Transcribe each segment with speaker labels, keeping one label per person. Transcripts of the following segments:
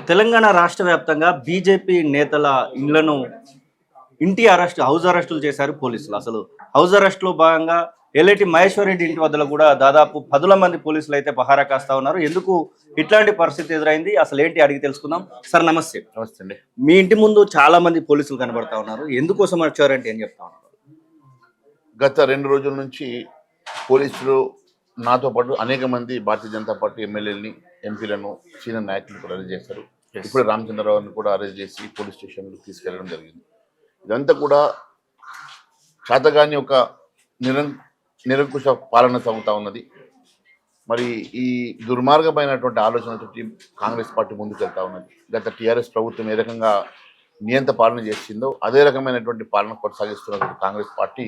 Speaker 1: తెలంగాణ రాష్ట్ర వ్యాప్తంగా బీజేపీ నేతల ఇళ్లను హౌస్ అరెస్టులు చేశారు పోలీసులు. అసలు హౌస్ అరెస్టులో భాగంగా ఎల్ఐటి మహేశ్వర్ రెడ్డి ఇంటి వద్దలో కూడా దాదాపు 10 మంది పోలీసులు అయితే పహారా కాస్తా ఉన్నారు. ఎందుకు ఇట్లాంటి పరిస్థితి ఎదురైంది, అసలు ఏంటి అడిగి తెలుసుకుందాం. సార్ నమస్తే.
Speaker 2: నమస్తే అండి.
Speaker 1: మీ ఇంటి ముందు చాలా మంది పోలీసులు కనబడతా ఉన్నారు, ఎందుకోసం వచ్చారంటే ఏం చెప్తా ఉన్నారు?
Speaker 2: గత 2 రోజుల నుంచి పోలీసులు నాతో పాటు అనేక మంది భారతీయ జనతా పార్టీ ఎమ్మెల్యేలని, ఎంపీలను, సీనియర్ నాయకులను కూడా అరెస్ట్ చేశారు. ఇప్పుడు రామచంద్రరావుని కూడా అరెస్ట్ చేసి పోలీస్ స్టేషన్కి తీసుకెళ్లడం జరిగింది. ఇదంతా కూడా శాతగాని ఒక నిరంకుశ పాలన సాగుతూ ఉన్నది. మరి ఈ దుర్మార్గమైనటువంటి ఆలోచనతో కాంగ్రెస్ పార్టీ ముందుకు వెళ్తా ఉన్నది. గత టీఆర్ఎస్ ప్రభుత్వం ఏ రకంగా నియంత పాలన చేసిందో అదే రకమైనటువంటి పాలన కొనసాగిస్తున్నటువంటి కాంగ్రెస్ పార్టీ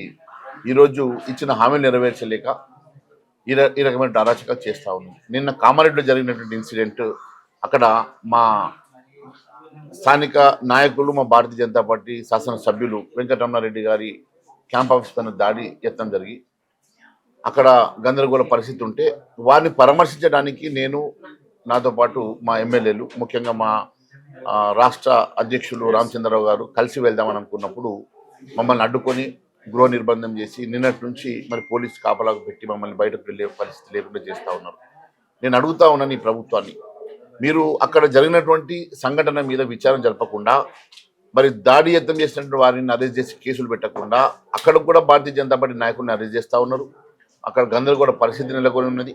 Speaker 2: ఈరోజు ఇచ్చిన హామీలు నెరవేర్చలేక ఈ రకమైన అరాచకాలు చేస్తూ ఉంది. నిన్న కామారెడ్డిలో జరిగినటువంటి ఇన్సిడెంట్, అక్కడ మా స్థానిక నాయకులు, మా భారతీయ జనతా పార్టీ శాసనసభ్యులు వెంకటరమణారెడ్డి గారి క్యాంప్ ఆఫీస్ పైన దాడి యత్నం జరిగి అక్కడ గందరగోళ పరిస్థితి ఉంటే వారిని పరామర్శించడానికి నేను, నాతో పాటు మా ఎమ్మెల్యేలు, ముఖ్యంగా మా రాష్ట్ర అధ్యక్షులు రామచంద్రరావు గారు కలిసి వెళ్దామని అనుకున్నప్పుడు మమ్మల్ని అడ్డుకొని గృహ నిర్బంధం చేసి నిన్నటి నుంచి మరి పోలీసు కాపలాకు పెట్టి మమ్మల్ని బయటకు వెళ్ళే పరిస్థితి లేకుండా చేస్తూ ఉన్నారు. నేను అడుగుతా ఉన్నాను ఈ ప్రభుత్వాన్ని, మీరు అక్కడ జరిగినటువంటి సంఘటన మీద విచారణ జరపకుండా మరి దాడి యత్నం చేసినటువంటి వారిని అరెస్ట్ చేసి కేసులు పెట్టకుండా అక్కడ కూడా భారతీయ జనతా పార్టీ నాయకుడిని అరెస్ట్ చేస్తూ ఉన్నారు. అక్కడ గందరగోళ పరిస్థితి నెలకొని ఉన్నది.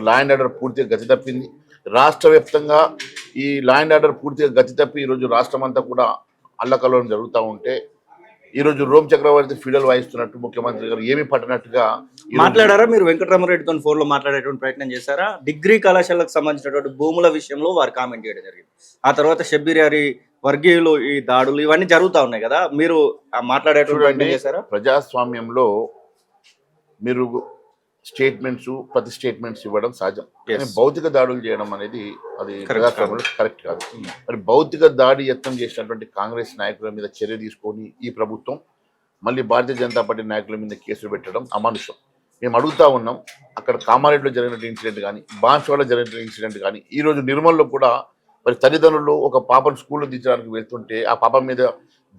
Speaker 2: లా అండ్ ఆర్డర్ పూర్తిగా గతి తప్పింది. రాష్ట్ర వ్యాప్తంగా ఈ లా అండ్ ఆర్డర్ పూర్తిగా గతి తప్పి ఈరోజు రాష్ట్రం అంతా కూడా అల్లకల్లోలం జరుగుతూ ఉంటే ఈరోజు రోమ్ చక్రవర్తి ఫీడల్ వాయిస్తున్నట్టు ముఖ్యమంత్రి గారు ఏమీ పట్టనట్టుగా
Speaker 1: మాట్లాడారా? మీరు వెంకటరమరెడ్డితో ఫోన్లో మాట్లాడేటువంటి ప్రయత్నం చేశారా? డిగ్రీ కళాశాలకు సంబంధించినటువంటి భూముల విషయంలో వారు కామెంట్ చేయడం జరిగింది. ఆ తర్వాత షబ్బీర్ గారి వర్గీయులు ఈ దాడులు ఇవన్నీ జరుగుతూ ఉన్నాయి కదా, మీరు మాట్లాడేటువంటి ప్రయత్నం చేశారా?
Speaker 2: ప్రజాస్వామ్యంలో మీరు ప్రతి స్టేట్మెంట్స్ ఇవ్వడం సహజం, కానీ భౌతిక దాడులు చేయడం అనేది అది ప్రజాస్వామ్యంలో కరెక్ట్ కాదు. మరి భౌతిక దాడి యత్నం చేసినటువంటి కాంగ్రెస్ నాయకుల మీద చర్య తీసుకొని ఈ ప్రభుత్వం మళ్ళీ భారతీయ జనతా పార్టీ నాయకుల మీద కేసులు పెట్టడం అమానుషం. మేము అడుగుతా ఉన్నాం, అక్కడ కామారెడ్డిలో జరిగిన ఇన్సిడెంట్ కానీ, బాన్స్వాడలో జరిగిన ఇన్సిడెంట్ కానీ, ఈరోజు నిర్మల్లో కూడా మరి తల్లిదండ్రులు ఒక పాపను స్కూల్లో దించడానికి వెళ్తుంటే ఆ పాప మీద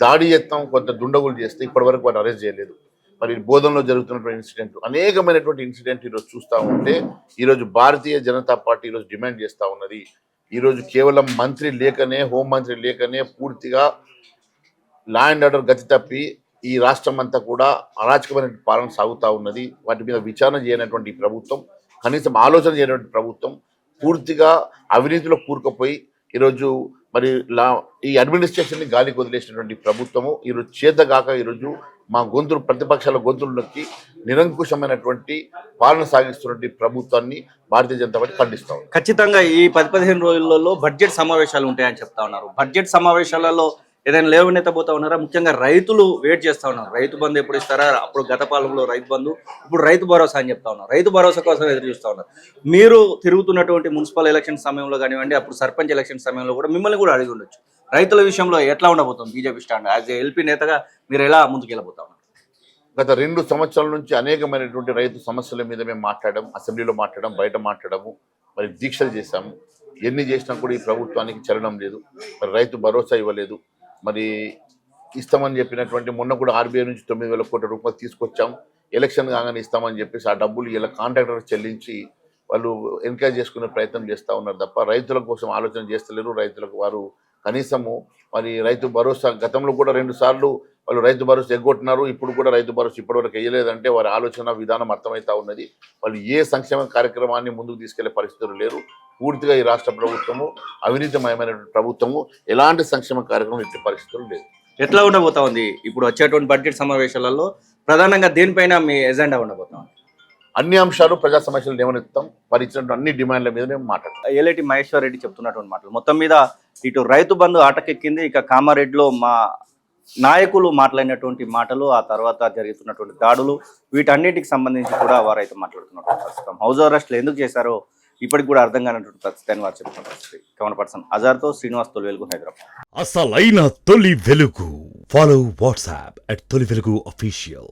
Speaker 2: దాడి యత్నం కొంత దుండగులు చేస్తే ఇప్పటి వరకు వారు అరెస్ట్ చేయలేదు. మరి బోధనలో జరుగుతున్నటువంటి ఇన్సిడెంట్, అనేకమైనటువంటి ఇన్సిడెంట్ ఈరోజు చూస్తూ ఉంటే ఈరోజు భారతీయ జనతా పార్టీ ఈరోజు డిమాండ్ చేస్తూ ఉన్నది. ఈరోజు కేవలం మంత్రి లేకనే, హోంమంత్రి లేకనే పూర్తిగా లా అండ్ ఆర్డర్ గతి తప్పి ఈ రాష్ట్రం అంతా కూడా అరాచకమైన పాలన సాగుతూ ఉన్నది. వాటి మీద విచారణ చేయనటువంటి ప్రభుత్వం, కనీసం ఆలోచన చేయనటువంటి ప్రభుత్వం, పూర్తిగా అవినీతిలో కూరుకుపోయి ఈరోజు మరి ఈ అడ్మినిస్ట్రేషన్ని గాలికి వదిలేసినటువంటి ప్రభుత్వము ఈరోజు చేతగాక ఈరోజు మా ప్రతిపక్షాల గొంతులు నొక్కి నిరంకుశమైనటువంటి పాలన సాగిస్తున్నటువంటి ప్రభుత్వాన్ని భారతీయ జనతా పార్టీ ఖండిస్తా ఉంది.
Speaker 1: ఖచ్చితంగా ఈ 10-15 రోజులలో బడ్జెట్ సమావేశాలు ఉంటాయని చెప్తా ఉన్నారు. బడ్జెట్ సమావేశాలలో ఏదైనా లేవనెత్తబోతా ఉన్నారా? ముఖ్యంగా రైతులు వెయిట్ చేస్తా ఉన్నారు. రైతు బంధు ఎప్పుడు ఇస్తారా? అప్పుడు గత పాలనలో రైతు బంధు, ఇప్పుడు రైతు భరోసా అని చెప్తా ఉన్నారు. రైతు భరోసా కోసం ఎదురు చూస్తూ ఉన్నారు. మీరు తిరుగుతున్నటువంటి మున్సిపల్ ఎలక్షన్ సమయంలో కానివ్వండి, అప్పుడు సర్పంచ్ ఎలక్షన్ సమయంలో కూడా మిమ్మల్ని కూడా అడిగి ఉండొచ్చు. రైతుల విషయంలో ఎట్లా ఉండబోతుంది BJP stand? As a LP నేతగా మీరు ఎలా ముందుకు వెళ్ళబోతా ఉన్నారు?
Speaker 2: గత 2 సంవత్సరాల నుంచి అనేకమైనటువంటి రైతు సమస్యల మీద మేము మాట్లాడడం, అసెంబ్లీలో మాట్లాడడం, బయట మాట్లాడము, మరి దీక్షలు చేశాము. ఎన్ని చేసినా కూడా ఈ ప్రభుత్వానికి చలనం లేదు. మరి రైతు భరోసా ఇవ్వలేదు. మరి ఇస్తామని చెప్పినటువంటి మొన్న కూడా ఆర్బీఐ నుంచి 9,000 కోట్ల రూపాయలు తీసుకొచ్చాం, ఎలక్షన్ కాగానే ఇస్తామని చెప్పేసి ఆ డబ్బులు ఇలా కాంట్రాక్టర్ చెల్లించి వాళ్ళు ఎంకరేజ్ చేసుకునే ప్రయత్నం చేస్తూ ఉన్నారు తప్ప రైతుల కోసం ఆలోచన చేస్తలేరు. రైతులకు వారు కనీసము మరి రైతు భరోసా గతంలో కూడా 2 సార్లు వాళ్ళు రైతు భరోసా ఎగ్గొట్టినారు. ఇప్పుడు కూడా రైతు భరోసా ఇప్పటివరకు వేయలేదంటే వారి ఆలోచన విధానం అర్థమవుతా ఉన్నది. వాళ్ళు ఏ సంక్షేమ కార్యక్రమాన్ని ముందుకు తీసుకెళ్లే పరిస్థితులు లేరు. పూర్తిగా ఈ రాష్ట్ర ప్రభుత్వము అవినీతిమయమైనటువంటి ప్రభుత్వము, ఎలాంటి సంక్షేమ కార్యక్రమం ఇచ్చే పరిస్థితులు లేదు.
Speaker 1: ఎట్లా ఉండబోతా ఉంది ఇప్పుడు వచ్చేటువంటి బడ్జెట్ సమావేశాలలో? ప్రధానంగా దేనిపైన మీ ఎజెండా ఉండబోతా ఉంది?
Speaker 2: అన్ని అంశాలు, ప్రజా సమస్యలు లేవనెత్తాం. వారు ఇచ్చినటువంటి అన్ని డిమాండ్ల మీద మేము మాట్లాడతాం.
Speaker 1: ఎల్ఐటి మహేశ్వర్ రెడ్డి చెప్తున్నటువంటి మాటలు మొత్తం మీద ఇటు రైతు బంధు ఆటకెక్కింది, ఇక కామారెడ్డిలో మా నాయకులు మాట్లాడినటువంటి మాటలు, ఆ తర్వాత జరుగుతున్నటువంటి దాడులు, వీటన్నిటికి సంబంధించి కూడా వారైతే మాట్లాడుతున్నటువంటి ప్రస్తుతం హౌస్ అరెస్ట్లు ఎందుకు చేశారో ఇప్పటికి కూడా అర్థం కానటువంటి పరిస్థితి వారు చెప్తున్న పరిస్థితి. కెమెరా పర్సన్ అజార్తో శ్రీనివాస్, తొలి వెలుగు, హైదరాబాద్.
Speaker 3: అసలైన తొలి వెలుగు. ఫాలో వాట్సాప్ @తొలి వెలుగు అఫీషియల్.